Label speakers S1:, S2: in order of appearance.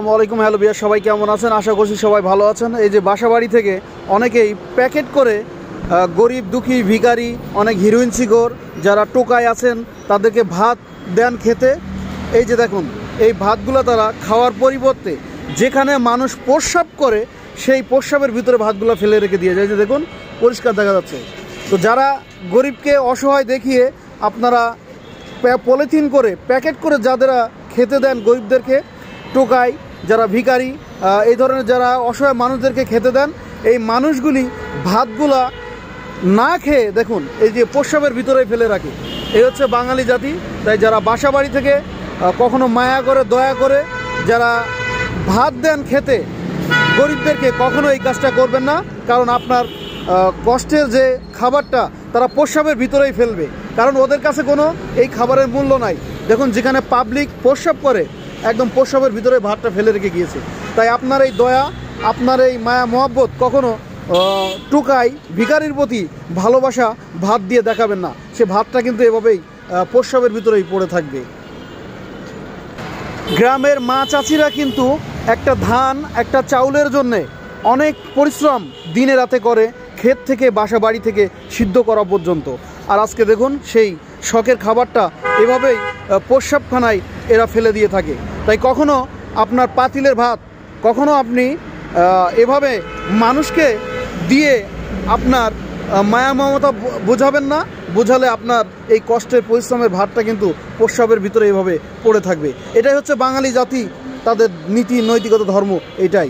S1: ওয়ালাইকুম, হ্যালো বিয়ার, সবাই কেমন আছেন? আশা করছি সবাই ভালো আছেন। এই যে বাসাবাড়ি থেকে অনেকেই প্যাকেট করে গরিব দুঃখী ভিখারি, অনেক হিরোইন শিখর যারা টোকায় আছেন তাদেরকে ভাত দেন খেতে। এই যে দেখুন, এই ভাতগুলো তারা খাওয়ার পরিবর্তে যেখানে মানুষ প্রস্রাব করে সেই প্রস্রাবের ভিতরে ভাতগুলো ফেলে রেখে দিয়ে যায়। যে দেখুন, পরিষ্কার দেখা যাচ্ছে। তো যারা গরিবকে অসহায় দেখিয়ে আপনারা পলিথিন করে প্যাকেট করে যারা খেতে দেন গরিবদেরকে, টোকাই যারা ভিখারি, এই ধরনের যারা অসহায় মানুষদেরকে খেতে দেন, এই মানুষগুলি ভাতগুলা না খেয়ে দেখুন এই যে প্রস্রাবের ভিতরে ফেলে রাখে। এই হচ্ছে বাঙালি জাতি। তাই যারা বাসা বাড়ি থেকে কখনো মায়া করে দয়া করে যারা ভাত দেন খেতে গরিবদেরকে, কখনো এই কাজটা করবেন না। কারণ আপনার কষ্টের যে খাবারটা তারা প্রস্রাবের ভিতরেই ফেলবে, কারণ ওদের কাছে কোনো এই খাবারের মূল্য নাই। দেখুন, যেখানে পাবলিক প্রস্রাব করে একদম প্রস্রাবের ভিতরে ভাতটা ফেলে রেখে গিয়েছে। তাই আপনার এই দয়া, আপনার এই মায়া মহব্বত কখনো টোকাই ভিখারির প্রতি ভালোবাসা ভাত দিয়ে দেখাবেন না। সে ভাতটা কিন্তু এভাবেই প্রস্রাবের ভিতরেই পড়ে থাকবে। গ্রামের মা চাচিরা কিন্তু একটা ধান, একটা চাউলের জন্যে অনেক পরিশ্রম দিনে রাতে করে, ক্ষেত থেকে বাসা বাড়ি থেকে সিদ্ধ করা পর্যন্ত। আর আজকে দেখুন সেই শখের খাবারটা এভাবেই প্রস্রাবখানায় এরা ফেলে দিয়ে থাকে। তাই কখনো আপনার পাতিলের ভাত কখনো আপনি এভাবে মানুষকে দিয়ে আপনার মায়া মমতা বোঝাবেন না। বোঝালে আপনার এই কষ্টের পরিশ্রমের ভাতটা কিন্তু প্রস্রাবের ভিতরে এভাবে পড়ে থাকবে। এটাই হচ্ছে বাঙালি জাতি, তাদের নীতি নৈতিকতা ধর্ম এটাই।